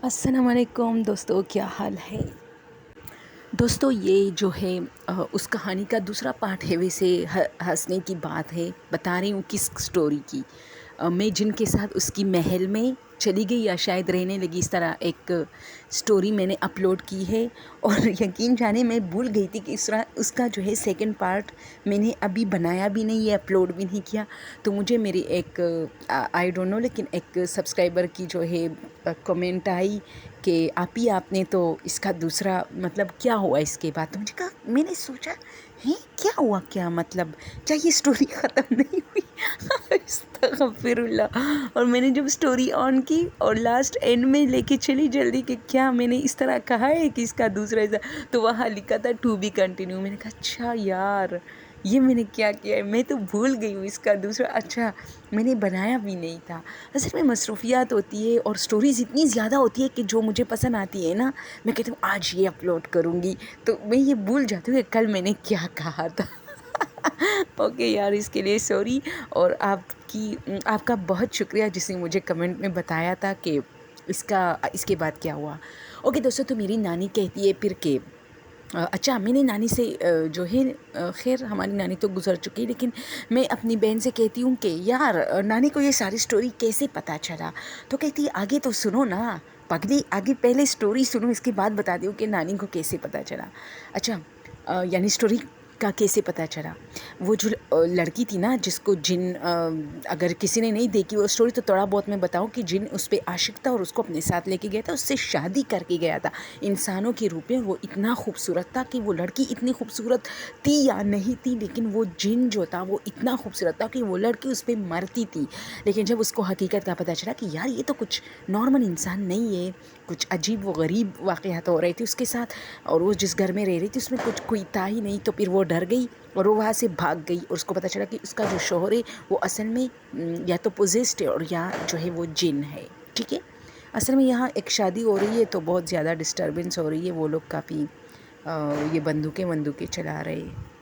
السلام علیکم دوستو، کیا حال ہے؟ دوستو یہ جو ہے اس کہانی کا دوسرا پارٹ ہے۔ ویسے ہنسنے کی بات ہے، بتا رہی ہوں کس سٹوری کی۔ میں جن کے ساتھ اس کی محل میں چلی گئی یا شاید رہنے لگی، اس طرح ایک سٹوری میں نے اپلوڈ کی ہے، اور یقین جانے میں بھول گئی تھی کہ اس کا جو ہے سیکنڈ پارٹ میں نے ابھی بنایا بھی نہیں ہے، اپلوڈ بھی نہیں کیا۔ تو مجھے میری ایک آئی ڈونٹ نو، لیکن ایک سبسکرائبر کی جو ہے کمنٹ آئی کہ آپ نے تو اس کا دوسرا مطلب کیا ہوا اس کے بعد؟ تو مجھے کہا، میں نے سوچا کیا ہوا، کیا مطلب، کیا یہ سٹوری ختم نہیں ہوئی؟ استغفر اللہ۔ اور میں نے جب سٹوری آن کی اور لاسٹ اینڈ میں لے کے چلی جلدی کہ کیا میں نے اس طرح کہا ہے کہ اس کا دوسرا حصہ، تو وہاں لکھا تھا ٹو بی کنٹینیو۔ میں نے کہا اچھا یار، یہ میں نے کیا ہے، میں تو بھول گئی ہوں اس کا دوسرا۔ اچھا، میں نے بنایا بھی نہیں تھا۔ اصل میں مصروفیات ہوتی ہے اور سٹوریز اتنی زیادہ ہوتی ہے کہ جو مجھے پسند آتی ہے نا، میں کہتی ہوں آج یہ اپلوڈ کروں گی، تو میں یہ بھول جاتی ہوں کہ کل میں نے کیا کہا تھا۔ اوکے یار، اس کے لیے سوری، اور آپ کا بہت شکریہ جس نے مجھے کمنٹ میں بتایا تھا کہ اس کے بعد کیا ہوا۔ اوکے دوستو، تو میری نانی کہتی ہے پھر کہ اچھا، میں نے نانی سے جو ہے، خیر ہماری نانی تو گزر چکی، لیکن میں اپنی بہن سے کہتی ہوں کہ یار نانی کو یہ ساری سٹوری کیسے پتہ چلا؟ تو کہتی ہے آگے تو سنو نا پگلی، آگے پہلے سٹوری سنو، اس کے بعد بتا دیوں کہ نانی کو کیسے پتہ چلا۔ اچھا، یعنی سٹوری کا کیسے پتہ چلا؟ وہ جو لڑکی تھی نا جس کو جن، اگر کسی نے نہیں دیکھی وہ سٹوری تو تھوڑا بہت میں بتاؤں کہ جن اس پہ عاشق تھا اور اس کو اپنے ساتھ لے کے گیا تھا، اس سے شادی کر کے گیا تھا انسانوں کے روپ میں۔ وہ اتنا خوبصورت تھا کہ وہ لڑکی اتنی خوبصورت تھی یا نہیں تھی، لیکن وہ جن جو تھا وہ اتنا خوبصورت تھا کہ وہ لڑکی اس پہ مرتی تھی۔ لیکن جب اس کو حقیقت کا پتہ چلا کہ یار یہ تو کچھ نارمل انسان نہیں ہے، کچھ عجیب و غریب واقعات ہو رہے تھے اس کے ساتھ، اور وہ جس گھر میں رہ رہی تھی اس میں کچھ کوئی تھا ہی نہیں، تو پھر وہ ڈر گئی اور وہ وہاں سے بھاگ گئی، اور اس کو پتہ چلا کہ اس کا جو شوہر ہے وہ اصل میں یا تو پوزیسڈ ہے اور یا جو ہے وہ جن ہے، ٹھیک ہے۔ اصل میں یہاں ایک شادی ہو رہی ہے تو بہت زیادہ ڈسٹربنس ہو رہی ہے، وہ لوگ کافی یہ بندوقیں چلا رہے ہیں۔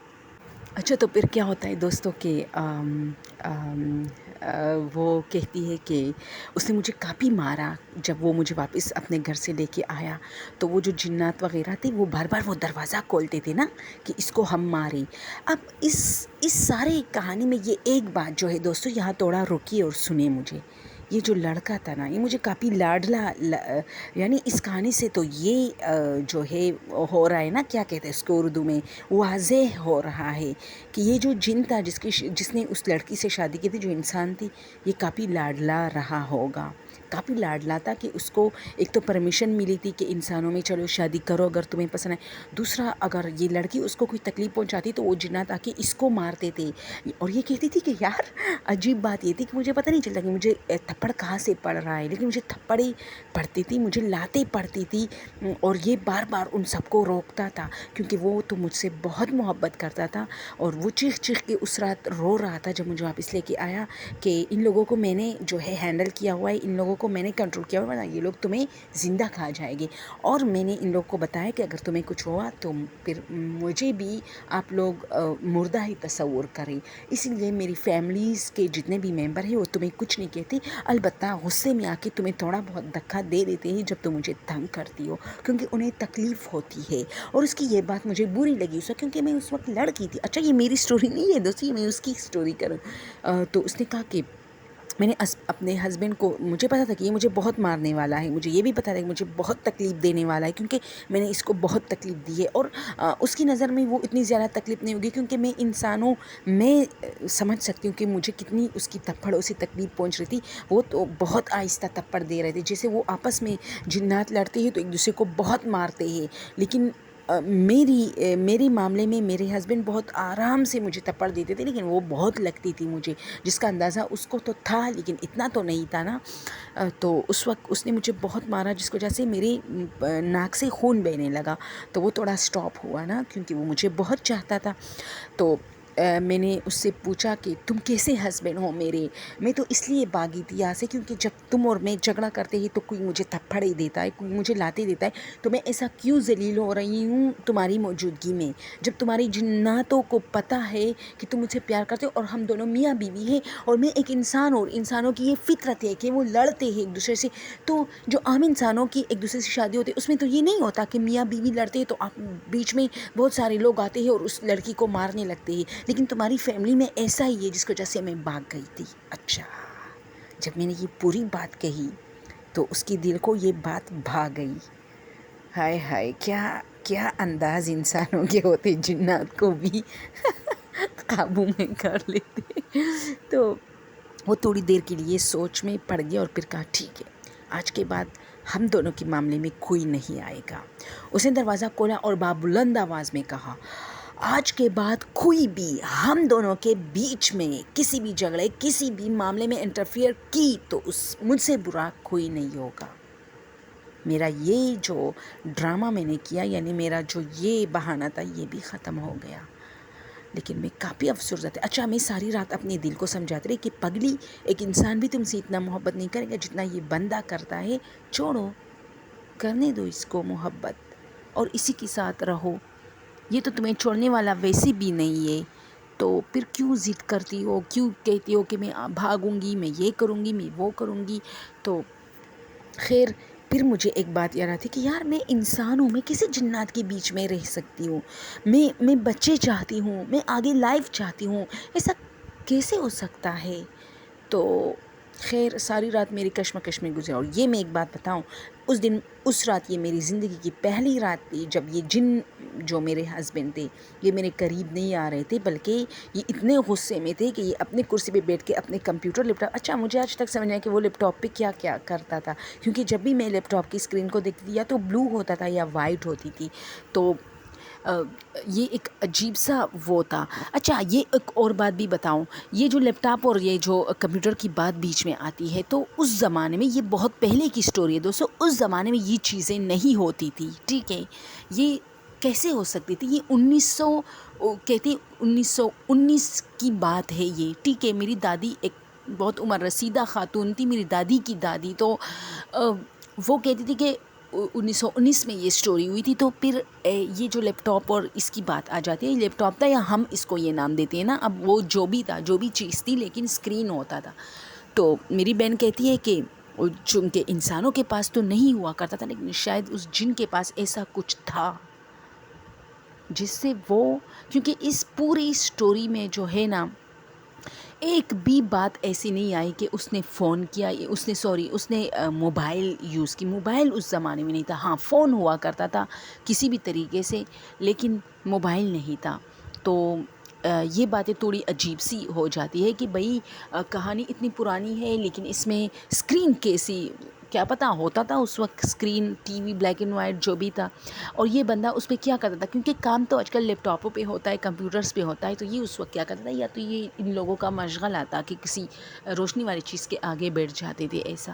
اچھا، تو پھر کیا ہوتا ہے دوستوں کہ وہ کہتی ہے کہ اس نے مجھے کافی مارا جب وہ مجھے واپس اپنے گھر سے لے کے آیا، تو وہ جو جنات وغیرہ تھے وہ بار بار وہ دروازہ کھولتے تھے نا کہ اس کو ہم ماریں۔ اب اس سارے کہانی میں یہ ایک بات جو ہے دوستو، یہاں تھوڑا رکیے اور سنیں مجھے۔ یہ جو لڑکا تھا نا، یہ مجھے کافی لاڈلا، یعنی اس کہانی سے تو یہ جو ہے ہو رہا ہے نا، کیا کہتے ہیں اس کو اردو میں، واضح ہو رہا ہے کہ یہ جو جن تھا جس نے اس لڑکی سے شادی کی تھی، جو انسان تھی، یہ کافی لاڈلا رہا ہوگا، کافی لاڈلا تھا کہ اس کو ایک تو پرمیشن ملی تھی کہ انسانوں میں چلو شادی کرو اگر تمہیں پسند ہے، دوسرا اگر یہ لڑکی اس کو کوئی تکلیف پہنچاتی تو وہ جنات آ کے اس کو مارتے تھے۔ اور یہ کہتی تھی کہ یار عجیب بات یہ تھی کہ مجھے پتہ نہیں چلتا کہ مجھے تھپڑ کہاں سے پڑ رہا ہے، لیکن مجھے تھپڑیں پڑتی تھی، مجھے لاتیں پڑتی تھی، اور یہ بار بار ان سب کو روکتا تھا کیونکہ وہ تو مجھ سے بہت محبت کرتا تھا، اور وہ چیخ چیخ کے اس رات رو رہا تھا جب مجھے واپس لے کے آیا کہ ان لوگوں کو میں نے جو ہے ہینڈل کیا ہوا ہے، ان لوگوں کو میں نے کنٹرول کیا ہوا ہے، یہ لوگ تمہیں زندہ کھا جائیں گے۔ اور میں نے ان لوگوں کو بتایا کہ اگر تمہیں کچھ ہوا تو پھر مجھے بھی آپ لوگ مردہ ہی تصور کریں، اس لیے میری فیملیز کے جتنے بھی ممبر ہیں وہ تمہیں کچھ نہیں کہتے، البتہ غصے میں آ کے تمہیں تھوڑا بہت دھکا دے دیتے ہیں جب تم مجھے تنگ کرتی ہو، کیونکہ انہیں تکلیف ہوتی ہے۔ اور اس کی یہ بات مجھے بری لگی اس وقت، کیونکہ میں اس وقت لڑکی تھی۔ اچھا، یہ میری سٹوری نہیں ہے دوستو، یہ میں اس کی سٹوری کروں۔ تو اس نے کہا کہ میں نے اپنے ہسبینڈ کو، مجھے پتا تھا کہ یہ مجھے بہت مارنے والا ہے، مجھے یہ بھی پتا تھا کہ مجھے بہت تکلیف دینے والا ہے، کیونکہ میں نے اس کو بہت تکلیف دی ہے، اور اس کی نظر میں وہ اتنی زیادہ تکلیف نہیں ہوگی کیونکہ میں سمجھ سکتی ہوں کہ مجھے کتنی اس کی تھپڑوں سے تکلیف پہنچ رہی تھی۔ وہ تو بہت آہستہ تھپڑ دے رہے تھے، جیسے وہ آپس میں جنات لڑتے ہیں تو ایک دوسرے کو بہت مارتے ہیں، لیکن میری معاملے میں میرے ہسبینڈ بہت آرام سے مجھے تھپڑ دیتے تھے، لیکن وہ بہت لگتی تھی مجھے، جس کا اندازہ اس کو تو تھا لیکن اتنا تو نہیں تھا نا۔ تو اس وقت اس نے مجھے بہت مارا، جس کی وجہ سے میری ناک سے خون بہنے لگا، تو وہ تھوڑا سٹاپ ہوا نا، کیونکہ وہ مجھے بہت چاہتا تھا۔ تو میں نے اس سے پوچھا کہ تم کیسے ہسبینڈ ہو میرے؟ میں تو اس لیے بھاگی تھی یہاں سے کیونکہ جب تم اور میں جھگڑا کرتے ہی تو کوئی مجھے تھپڑ ہی دیتا ہے، کوئی مجھے لاتے دیتا ہے، تو میں ایسا کیوں ذلیل ہو رہی ہوں تمہاری موجودگی میں، جب تمہاری جناتوں کو پتہ ہے کہ تم مجھ سے پیار کرتے ہو اور ہم دونوں میاں بیوی ہیں اور میں ایک انسان ہوں، اور انسانوں کی یہ فطرت ہے کہ وہ لڑتے ہیں ایک دوسرے سے۔ تو جو عام انسانوں کی ایک دوسرے سے شادی ہوتی ہے اس میں تو یہ نہیں ہوتا کہ میاں بیوی لڑتے ہیں تو آپ بیچ میں بہت سارے لوگ آتے ہیں اور اس لڑکی کو مارنے لگتے ہیں، لیکن تمہاری فیملی میں ایسا ہی ہے، جس کی وجہ سے میں بھاگ گئی تھی۔ اچھا، جب میں نے یہ پوری بات کہی تو اس کی دل کو یہ بات بھا گئی۔ ہائے ہائے، کیا انداز انسانوں کے ہوتے، جنات کو بھی قابو میں کر لیتے۔ تو وہ تھوڑی دیر کے لیے سوچ میں پڑ گیا اور پھر کہا ٹھیک ہے، آج کے بعد ہم دونوں کے معاملے میں کوئی نہیں آئے گا۔ اس نے دروازہ کھولا اور بلند آواز میں کہا، آج کے بعد کوئی بھی ہم دونوں کے بیچ میں کسی بھی جھگڑے، کسی بھی معاملے میں انٹرفیئر کی تو مجھ سے برا کوئی نہیں ہوگا۔ میرا یہ جو ڈرامہ میں نے کیا، یعنی میرا جو یہ بہانہ تھا، یہ بھی ختم ہو گیا۔ لیکن میں کافی افسردہ تھی۔ اچھا، میں ساری رات اپنے دل کو سمجھاتی رہی کہ پگلی، ایک انسان بھی تم سے اتنا محبت نہیں کرے گا جتنا یہ بندہ کرتا ہے، چھوڑو، کرنے دو اس کو محبت اور اسی کے ساتھ رہو، یہ تو تمہیں چھوڑنے والا ویسے بھی نہیں ہے، تو پھر کیوں ضد کرتی ہو، کیوں کہتی ہو کہ میں بھاگوں گی، میں یہ کروں گی، میں وہ کروں گی۔ تو خیر، پھر مجھے ایک بات یاد آتی کہ یار میں انسان ہوں، میں کسی جنات کے بیچ میں رہ سکتی ہوں، میں بچے چاہتی ہوں، میں آگے لائف چاہتی ہوں، ایسا کیسے ہو سکتا ہے؟ تو خیر، ساری رات میری کشمکش میں گزری۔ اور یہ میں ایک بات بتاؤں، اس رات یہ میری زندگی کی پہلی رات تھی جب یہ جن جو میرے ہسبینڈ تھے، یہ میرے قریب نہیں آ رہے تھے، بلکہ یہ اتنے غصے میں تھے کہ یہ اپنے کرسی پہ بیٹھ کے اپنے کمپیوٹر، لیپ ٹاپ، اچھا مجھے آج تک سمجھ آیا کہ وہ لیپ ٹاپ پہ کیا کیا کرتا تھا، کیونکہ جب بھی میں لیپ ٹاپ کی اسکرین کو دیکھتی تھی یا تو بلو ہوتا تھا یا وائٹ ہوتی تھی، تو یہ ایک عجیب سا وہ تھا۔ اچھا، یہ ایک اور بات بھی بتاؤں، یہ جو لیپ ٹاپ اور یہ جو کمپیوٹر کی بات بیچ میں آتی ہے، تو اس زمانے میں، یہ بہت پہلے کی سٹوری ہے دوستو، اس زمانے میں یہ چیزیں نہیں ہوتی تھی، ٹھیک ہے؟ یہ کیسے ہو سکتی تھی؟ یہ 1919 کی بات ہے یہ، ٹھیک ہے؟ میری دادی ایک بہت عمر رسیدہ خاتون تھی، میری دادی کی دادی، تو وہ کہتی تھی کہ 1919 میں یہ سٹوری ہوئی تھی۔ تو پھر یہ جو لیپ ٹاپ اور اس کی بات آ جاتی ہے، لیپ ٹاپ تھا یا ہم اس کو یہ نام دیتے ہیں نا، اب وہ جو بھی تھا، جو بھی چیز تھی، لیکن اسکرین ہوتا تھا۔ تو میری بہن کہتی ہے کہ چونکہ انسانوں کے پاس تو نہیں ہوا کرتا تھا، لیکن شاید اس جن کے پاس ایسا کچھ تھا جس سے وہ، کیونکہ اس پوری سٹوری میں جو ہے نا، ایک بھی بات ایسی نہیں آئی کہ اس نے فون کیا، اس نے موبائل یوز کی۔ موبائل اس زمانے میں نہیں تھا، ہاں فون ہوا کرتا تھا کسی بھی طریقے سے، لیکن موبائل نہیں تھا۔ تو یہ باتیں تھوڑی عجیب سی ہو جاتی ہے کہ بھئی کہانی اتنی پرانی ہے لیکن اس میں اسکرین کیسی، کیا پتہ ہوتا تھا اس وقت screen, T V, black and white جو بھی تھا، اور یہ بندہ اس پہ کیا کرتا تھا، کیونکہ کام تو آج کل لیپ ٹاپوں پہ ہوتا ہے، کمپیوٹرز پہ ہوتا ہے، تو یہ اس وقت کیا کرتا تھا، یا تو یہ ان لوگوں کا مشغلہ تھا کہ کسی روشنی والی چیز کے آگے بیٹھ جاتے تھے، ایسا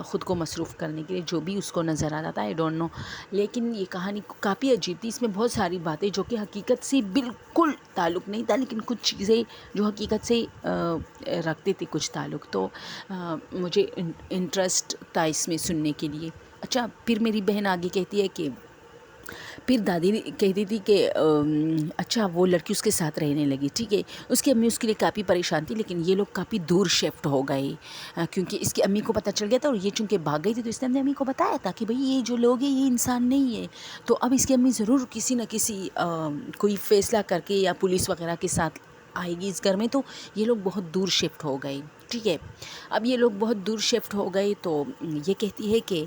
خود کو مصروف کرنے کے لیے، جو بھی اس کو نظر آتا تھا، آئی ڈونٹ نو۔ لیکن یہ کہانی کافی عجیب تھی، اس میں بہت ساری باتیں جو کہ حقیقت سے بالکل تعلق نہیں تھا، لیکن کچھ چیزیں جو حقیقت سے رکھتے تھے کچھ تعلق، تو مجھے انٹرسٹ تھا اس میں سننے کے لیے۔ اچھا، پھر میری بہن آگے کہتی ہے کہ پھر دادی کہتی تھی کہ اچھا وہ لڑکی اس کے ساتھ رہنے لگی، ٹھیک ہے؟ اس کی امی اس کے لیے کافی پریشان تھی، لیکن یہ لوگ کافی دور شفٹ ہو گئے، کیونکہ اس کی امی کو پتہ چل گیا تھا، اور یہ چونکہ بھاگ گئی تھی تو اس نے اپنی امی کو بتایا تھا کہ بھئی یہ جو لوگ ہیں یہ انسان نہیں ہے۔ تو اب اس کی امی ضرور کسی نہ کسی کوئی فیصلہ کر کے یا پولیس وغیرہ کے ساتھ آئے گی اس گھر میں، تو یہ لوگ بہت دور شفٹ ہو گئے، ٹھیک ہے؟ اب یہ لوگ بہت دور شفٹ ہو گئے، تو یہ کہتی ہے کہ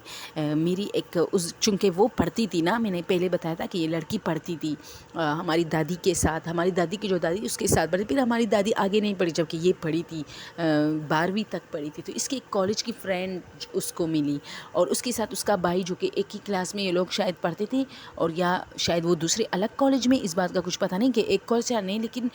میری ایک چونکہ وہ پڑھتی تھی نا، میں نے پہلے بتایا تھا کہ یہ لڑکی پڑھتی تھی ہماری دادی کے ساتھ، ہماری دادی کی جو دادی اس کے ساتھ پڑھی، پھر ہماری دادی آگے نہیں پڑھی جبکہ یہ پڑھی تھی، 12ویں تک پڑھی تھی، تو اس کے ایک کالج کی فرینڈ اس کو ملی، اور اس کے ساتھ اس کا بھائی جو کہ ایک ہی کلاس میں یہ لوگ شاید پڑھتے تھے، اور یا شاید وہ دوسرے الگ کالج میں، اس بات کا کچھ پتہ نہیں کہ ایک کالج یا نہیں، لیکن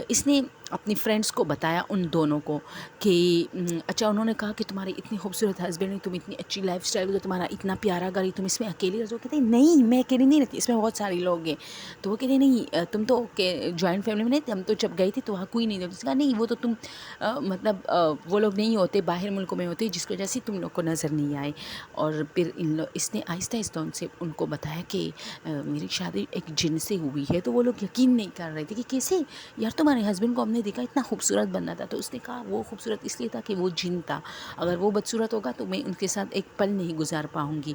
اس نے اپنی فرینڈس کو بتایا ان دونوں کو کہ اچھا انہوں نے کہا کہ تمہارے اتنے خوبصورت ہسبینڈ ہیں، تم اتنی اچھی لائف اسٹائل، تمہارا اتنا پیارا گھر ہے، تم اس میں اکیلی رہتے ہو؟ کہتے ہیں نہیں میں اکیلی نہیں رہتی، اس میں بہت سارے لوگ ہیں۔ تو وہ کہتے ہیں نہیں تم تو جوائنٹ فیملی میں نہیں تھے، ہم تو جب گئے تھے تو وہاں کوئی نہیں تھا۔ اس نے کہا نہیں وہ تو تم مطلب وہ لوگ نہیں ہوتے، باہر ملکوں میں ہوتے، جس کی وجہ سے تم لوگ کو نظر نہیں آئے۔ اور پھر اس نے آہستہ آہستہ ان کو بتایا کہ میری شادی ایک جن سے ہوئی ہے۔ تو وہ لوگ یقین نہیں کر رہے تھے کہ کیسے یار تمہارے ہسبینڈ کو ہم نے دیکھا اتنا خوبصورت بننا تھا۔ تو اس نے کہا وہ خوبصورت اس لیے تھا کہ وہ جن تھا، اگر وہ بدصورت ہوگا تو میں ان کے ساتھ ایک پل نہیں گزار پاؤں گی۔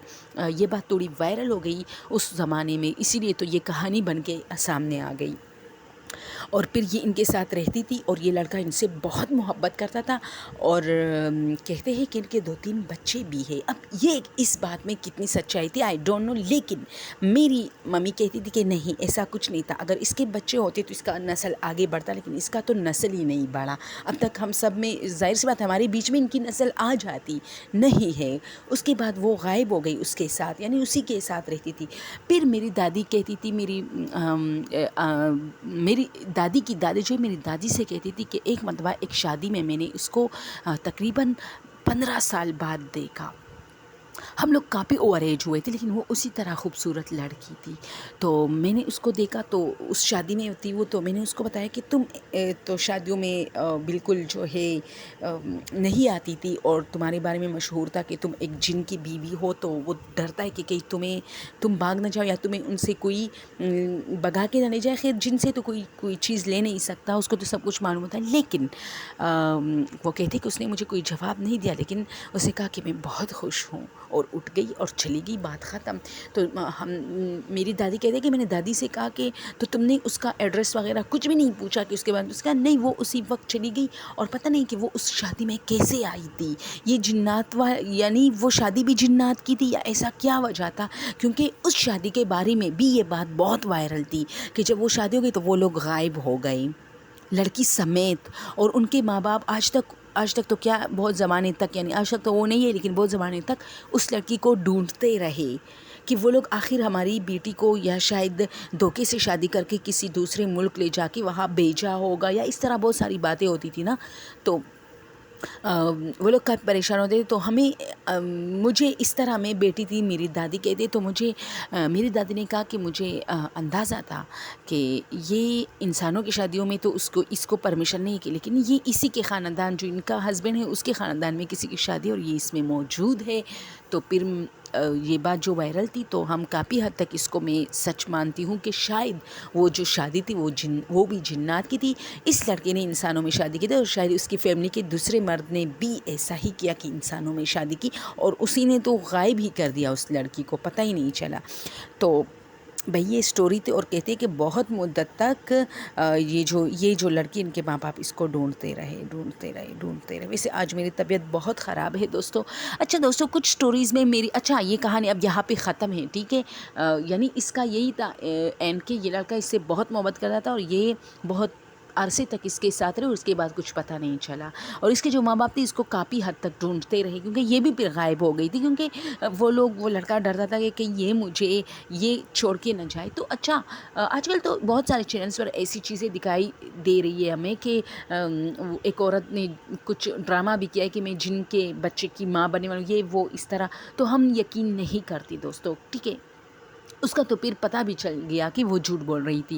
یہ بات تھوڑی وائرل ہو گئی اس زمانے میں، اسی لیے تو یہ کہانی بن کے سامنے آ گئی۔ اور پھر یہ ان کے ساتھ رہتی تھی اور یہ لڑکا ان سے بہت محبت کرتا تھا، اور کہتے ہیں کہ ان کے 2-3 بچے بھی ہیں۔ اب یہ اس بات میں کتنی سچائی تھی آئی ڈونٹ نو، لیکن میری ممی کہتی تھی کہ نہیں ایسا کچھ نہیں تھا، اگر اس کے بچے ہوتے تو اس کا نسل آگے بڑھتا، لیکن اس کا تو نسل ہی نہیں بڑھا۔ اب تک ہم سب میں ظاہر سی بات ہمارے بیچ میں ان کی نسل آ جاتی نہیں ہے۔ اس کے بعد وہ غائب ہو گئی اس کے ساتھ، یعنی اسی کے ساتھ رہتی تھی۔ پھر میری دادی کہتی تھی، میری دادی کی دادی جو میری دادی سے کہتی تھی کہ ایک مرتبہ ایک شادی میں نے اس کو تقریباً 15 سال بعد دیکھا۔ ہم لوگ کافی اوور ایج ہوئے تھے، لیکن وہ اسی طرح خوبصورت لڑکی تھی۔ تو میں نے اس کو دیکھا تو اس شادی میں تھی وہ، تو میں نے اس کو بتایا کہ تم تو شادیوں میں بالکل جو ہے نہیں آتی تھی، اور تمہارے بارے میں مشہور تھا کہ تم ایک جن کی بیوی ہو، تو وہ ڈرتا ہے کہ کہیں تم بھاگ نہ جاؤ یا تمہیں ان سے کوئی بگا کے نہ لے جائے۔ خیر جن سے تو کوئی چیز لے نہیں سکتا، اس کو تو سب کچھ معلوم ہوتا ہے۔ لیکن وہ کہتے کہ اس نے مجھے کوئی جواب نہیں دیا، لیکن اس نے کہا کہ میں بہت خوش ہوں، اور اٹھ گئی اور چلی گئی، بات ختم۔ تو میری دادی کہتے ہیں کہ میں نے دادی سے کہا کہ تو تم نے اس کا ایڈریس وغیرہ کچھ بھی نہیں پوچھا کہ اس کے بعد؟ اس کا نہیں، وہ اسی وقت چلی گئی، اور پتہ نہیں کہ وہ اس شادی میں کیسے آئی تھی۔ یہ جنات یعنی وہ شادی بھی جنات کی تھی یا ایسا کیا وجہ تھا؟ کیونکہ اس شادی کے بارے میں بھی یہ بات بہت وائرل تھی کہ جب وہ شادی ہو گئی تو وہ لوگ غائب ہو گئے، لڑکی سمیت، اور ان کے ماں باپ آج تک تو کیا بہت زمانے تک، یعنی آج تک تو وہ نہیں ہے لیکن بہت زمانے تک اس لڑکی کو ڈھونڈتے رہے کہ وہ لوگ آخر ہماری بیٹی کو یا شاید دھوکے سے شادی کر کے کسی دوسرے ملک لے جا کے وہاں بھیجا ہوگا، یا اس طرح بہت ساری باتیں ہوتی تھی نا۔ تو وہ لوگ کافی پریشان ہوتے تھے۔ تو مجھے اس طرح میں بیٹی تھی، میری دادی کہتے، تو میری دادی نے کہا کہ مجھے اندازہ تھا کہ یہ انسانوں کی شادیوں میں تو اس کو پرمیشن نہیں کی، لیکن یہ اسی کے خاندان، جو ان کا ہسبینڈ ہے اس کے خاندان میں کسی کی شادی اور یہ اس میں موجود ہے۔ تو پھر یہ بات جو وائرل تھی، تو ہم کافی حد تک اس کو میں سچ مانتی ہوں کہ شاید وہ جو شادی تھی وہ بھی جنات کی تھی۔ اس لڑکے نے انسانوں میں شادی کی تھی، اور شاید اس کی فیملی کے دوسرے مرد نے بھی ایسا ہی کیا کہ انسانوں میں شادی کی، اور اسی نے تو غائب ہی کر دیا اس لڑکی کو، پتہ ہی نہیں چلا۔ تو بھئی یہ سٹوری تھی، اور کہتے ہیں کہ بہت مدت تک یہ جو لڑکی، ان کے ماں باپ اس کو ڈھونڈتے رہے۔ ویسے آج میری طبیعت بہت خراب ہے دوستو۔ اچھا دوستو، کچھ سٹوریز میں اچھا یہ کہانی اب یہاں پہ ختم ہے، ٹھیک ہے؟ یعنی اس کا یہی تھا اینڈ کہ یہ لڑکا اس سے بہت محبت کرتا تھا، اور یہ بہت عرصے تک اس کے ساتھ رہے، اور اس کے بعد کچھ پتہ نہیں چلا، اور اس کے جو ماں باپ تھے اس کو کافی حد تک ڈھونڈتے رہے، کیونکہ یہ بھی پھر غائب ہو گئی تھی، کیونکہ وہ لڑکا ڈرتا تھا کہ یہ مجھے یہ چھوڑ کے نہ جائے۔ تو اچھا آج کل تو بہت سارے چینلز پر ایسی چیزیں دکھائی دے رہی ہے ہمیں کہ ایک عورت نے کچھ ڈرامہ بھی کیا ہے کہ میں جن کے بچے کی ماں بننے والی ہوں، یہ وہ اس طرح، تو ہم یقین نہیں کرتی دوستو، ٹھیک ہے؟ اس کا تو پھر پتہ بھی چل گیا کہ وہ جھوٹ بول رہی تھی۔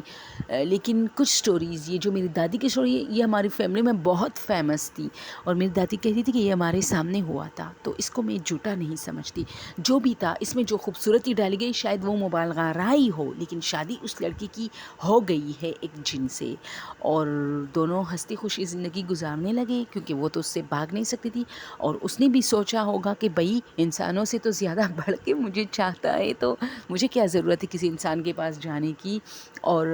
لیکن کچھ سٹوریز، یہ جو میری دادی کی سٹوری ہے، یہ ہماری فیملی میں بہت فیمس تھی، اور میری دادی کہتی تھی کہ یہ ہمارے سامنے ہوا تھا، تو اس کو میں جھوٹا نہیں سمجھتی۔ جو بھی تھا اس میں جو خوبصورتی ڈالی گئی شاید وہ مبالغہ رائے ہو، لیکن شادی اس لڑکی کی ہو گئی ہے ایک جن سے، اور دونوں ہنستی خوشی زندگی گزارنے لگے، کیونکہ وہ تو اس سے بھاگ نہیں سکتی تھی، اور اس نے بھی سوچا ہوگا کہ بھئی انسانوں سے تو زیادہ بڑھ کے مجھے چاہتا ہے، تو مجھے کیا ضرورت ہے کسی انسان کے پاس جانے کی، اور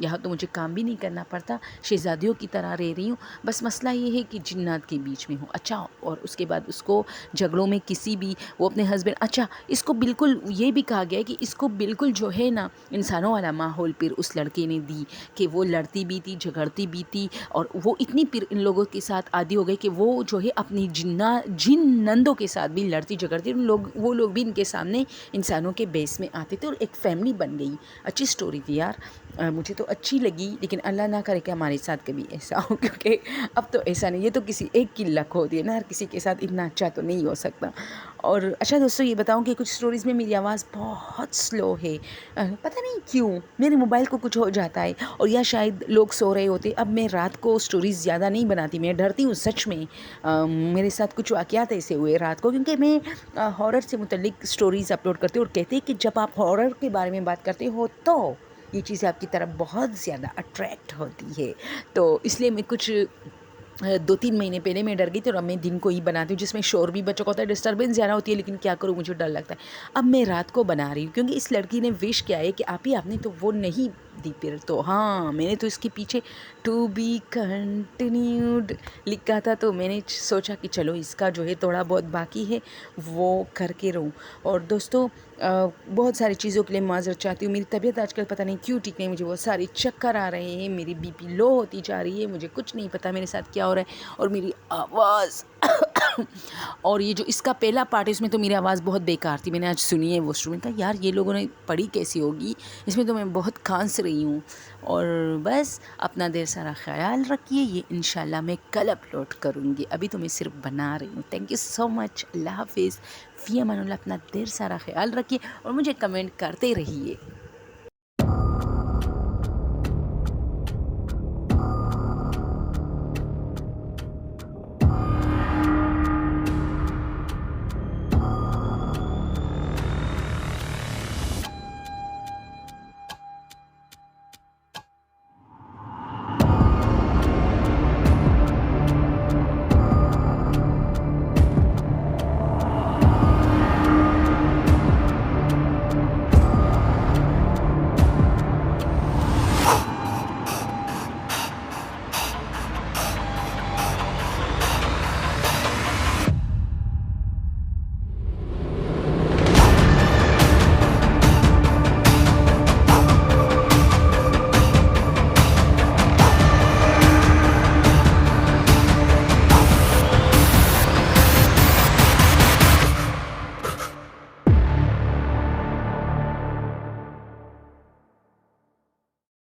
یہاں تو مجھے کام بھی نہیں کرنا پڑتا، شہزادیوں کی طرح رہ رہی ہوں، بس مسئلہ یہ ہے کہ جنات کے بیچ میں ہوں۔ اچھا، اور اس کے بعد اس کو جھگڑوں میں وہ اپنے ہسبینڈ، اچھا اس کو بالکل یہ بھی کہا گیا ہے کہ اس کو بالکل جو ہے نا انسانوں والا ماحول پھر اس لڑکے نے دی، کہ وہ لڑتی بھی تھی، جھگڑتی بھی تھی، اور وہ اتنی پھر ان لوگوں کے ساتھ عادی ہو گئی کہ وہ جو ہے اپنی جن نندوں کے ساتھ بھی لڑتی جھگڑتی، وہ لوگ بھی ان کے سامنے انسانوں کے بیس میں آتے تھے، اور ایک فیملی بن گئی۔ اچھی سٹوری تھی یار۔ مجھے تو اچھی لگی، لیکن اللہ نہ کرے کہ ہمارے ساتھ کبھی ایسا ہو، کیونکہ اب تو ایسا نہیں، یہ تو کسی ایک کی لک ہوتی ہے نا، ہر کسی کے ساتھ اتنا اچھا تو نہیں ہو سکتا۔ اور اچھا دوستو یہ بتاؤں کہ کچھ سٹوریز میں میری آواز بہت سلو ہے، پتہ نہیں کیوں، میرے موبائل کو کچھ ہو جاتا ہے، اور یا شاید لوگ سو رہے ہوتے۔ اب میں رات کو سٹوریز زیادہ نہیں بناتی، میں ڈرتی ہوں سچ میں، میرے ساتھ کچھ واقعات ایسے ہوئے رات کو، کیونکہ میں ہارر سے متعلق سٹوریز اپلوڈ کرتی ہوں، اور کہتے ہیں کہ جب آپ ہارر کے بارے میں بات کرتے ہو تو یہ چیزیں آپ کی طرف بہت زیادہ اٹریکٹ ہوتی ہے، تو اس لیے میں کچھ 2-3 مہینے پہلے میں ڈر گئی تھی، اور اب میں دن کو ہی بناتی ہوں، جس میں شور بھی بچوں کا ہوتا ہے، ڈسٹربینس زیادہ ہوتی ہے، لیکن کیا کروں، مجھے ڈر لگتا ہے۔ اب میں رات کو بنا رہی ہوں، کیونکہ اس لڑکی نے وش کیا ہے کہ آپ نے تو وہ نہیں دی، پھر تو ہاں میں نے تو اس کے پیچھے ٹو بی کنٹینیوڈ لکھا تھا، تو میں نے سوچا کہ چلو اس کا جو ہے تھوڑا بہت باقی ہے وہ کر کے رہوں۔ اور دوستو بہت ساری چیزوں کے لیے معذرت چاہتی ہوں، میری طبیعت آج کل پتہ نہیں کیوں ٹھیک نہیں، مجھے وہ ساری چکر آ رہے ہیں، میری بی پی لو ہوتی جا رہی ہے، مجھے کچھ نہیں پتہ میرے ساتھ کیا ہو رہا ہے، اور میری آواز اور یہ جو اس کا پہلا پارٹ ہے اس میں تو میری آواز بہت بیکار تھی، میں نے آج سنی ہے وہ میں کہا یار یہ لوگوں نے پڑھی کیسی ہوگی، اس میں تو میں بہت کھانس رہی ہوں۔ اور بس اپنا دیر سارا خیال رکھیے، یہ انشاءاللہ میں کل اپلوڈ کروں گی، ابھی تو میں صرف بنا رہی ہوں۔ تھینک یو سو مچ، اللہ حافظ، فی امان اللہ، اپنا دیر سارا خیال رکھیے اور مجھے کمنٹ کرتے رہیے۔